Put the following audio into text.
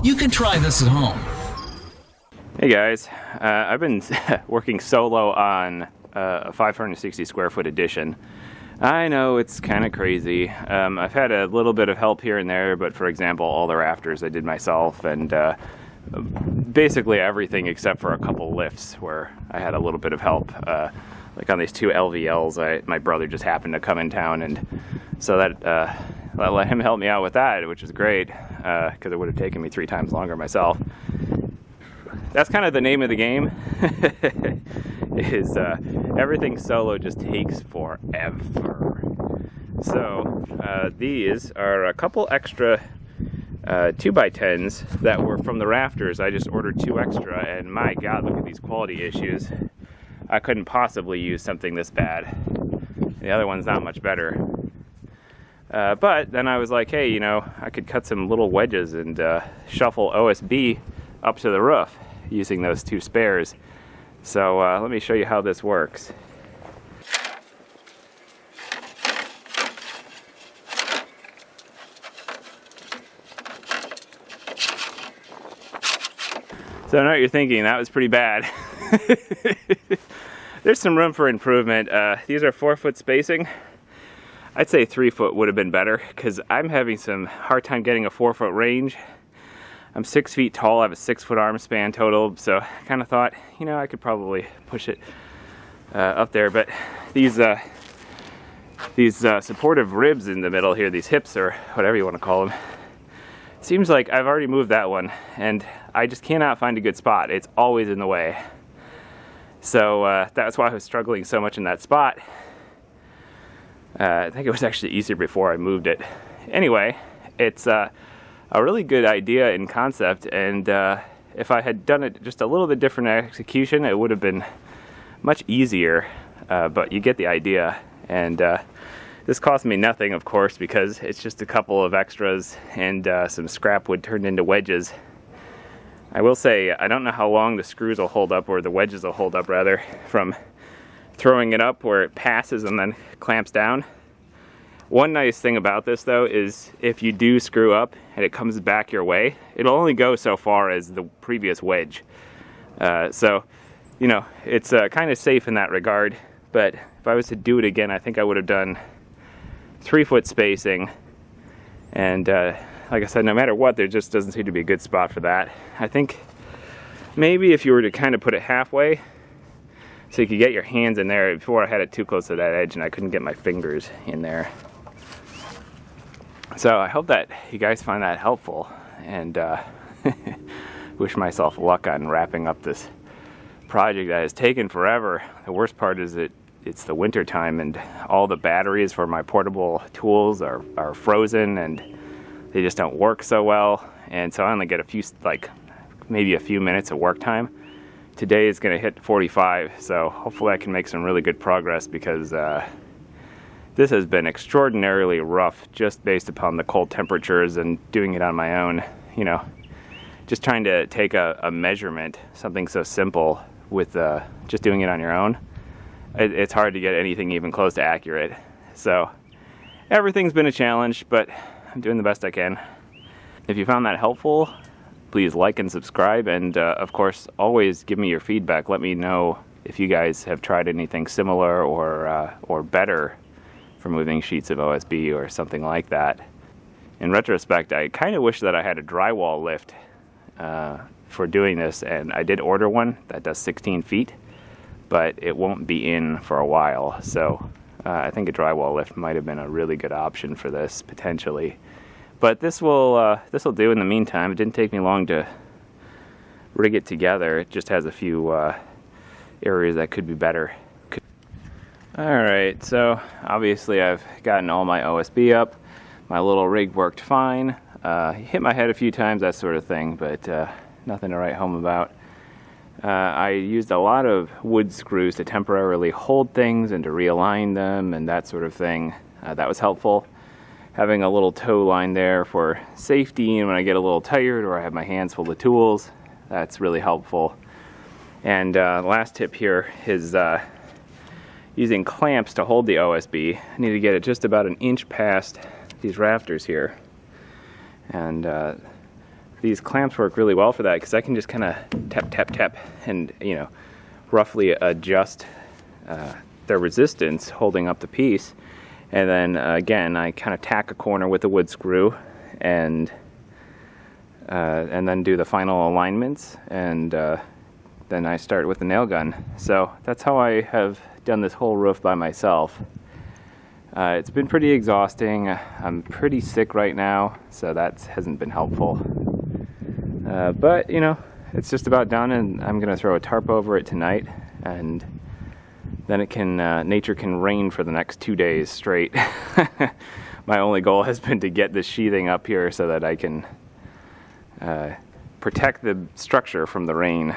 You can try this at home. Hey guys, I've been working solo on a 560 square foot addition. I know it's kind of crazy. I've had a little bit of help here and there, but for example, all the rafters I did myself, and basically everything except for a couple lifts where I had a little bit of help. Like on these two LVLs, my brother just happened to come in town, and so that let him help me out with that, which is great, because it would have taken me 3 times longer myself. That's kind of the name of the game. Is everything solo just takes forever. So these are a couple extra 2x10s that were from the rafters. I just ordered 2 extra, and my god, look at these quality issues. I couldn't possibly use something this bad. The other one's not much better. But then I was like, hey, you know, I could cut some little wedges and shuffle OSB up to the roof using those 2 spares. So let me show you how this works. So I know what you're thinking, that was pretty bad. There's some room for improvement. These are 4-foot spacing. I'd say 3 foot would have been better, because I'm having some hard time getting a 4-foot range. I'm 6 feet tall, I have a 6-foot arm span total, so I kind of thought, you know, I could probably push it up there, but these supportive ribs in the middle here, these hips or whatever you want to call them, seems like I've already moved that one, and I just cannot find a good spot. It's always in the way. So that's why I was struggling so much in that spot. I think it was actually easier before I moved it. Anyway, it's a really good idea in concept, and if I had done it just a little bit different execution, it would have been much easier, but you get the idea. And this cost me nothing, of course, because it's just a couple of extras and some scrap wood turned into wedges. I will say, I don't know how long the screws will hold up, or the wedges will hold up rather, from throwing it up where it passes and then clamps down. One nice thing about this though is if you do screw up and it comes back your way, it'll only go so far as the previous wedge. So, you know, it's kind of safe in that regard, but if I was to do it again, I think I would have done 3-foot spacing, and like I said, no matter what, there just doesn't seem to be a good spot for that. I think maybe if you were to kind of put it halfway, so you could get your hands in there. Before I had it too close to that edge and I couldn't get my fingers in there. So I hope that you guys find that helpful, and wish myself luck on wrapping up this project that has taken forever. The worst part is it's the winter time, and all the batteries for my portable tools are frozen, and they just don't work so well, and so I only get a few, like maybe a few minutes of work time. Today is going to hit 45, so hopefully I can make some really good progress, because this has been extraordinarily rough just based upon the cold temperatures and doing it on my own. You know, just trying to take a measurement, something so simple, with just doing it on your own. It's hard to get anything even close to accurate. So everything's been a challenge, but I'm doing the best I can. If you found that helpful, please like and subscribe, and of course, always give me your feedback. Let me know if you guys have tried anything similar or better for moving sheets of OSB or something like that. In retrospect, I kind of wish that I had a drywall lift for doing this, and I did order one that does 16 feet, but it won't be in for a while. So I think a drywall lift might have been a really good option for this, potentially. But this will do in the meantime. It didn't take me long to rig it together. It just has a few areas that could be better. Alright, so obviously I've gotten all my OSB up. My little rig worked fine. Hit my head a few times, that sort of thing, but nothing to write home about. I used a lot of wood screws to temporarily hold things and to realign them and that sort of thing. That was helpful. Having a little toe line there for safety, and when I get a little tired or I have my hands full of tools, that's really helpful. And last tip here is using clamps to hold the OSB. I need to get it just about an inch past these rafters here. And these clamps work really well for that, because I can just kind of tap, tap, tap, and, you know, roughly adjust their resistance holding up the piece. And then again, I kind of tack a corner with a wood screw, and then do the final alignments, and then I start with the nail gun. So that's how I have done this whole roof by myself. It's been pretty exhausting. I'm pretty sick right now, so that hasn't been helpful. But you know, it's just about done, and I'm gonna throw a tarp over it tonight, and then it can nature can reign for the next 2 days straight. My only goal has been to get this sheathing up here so that I can protect the structure from the rain.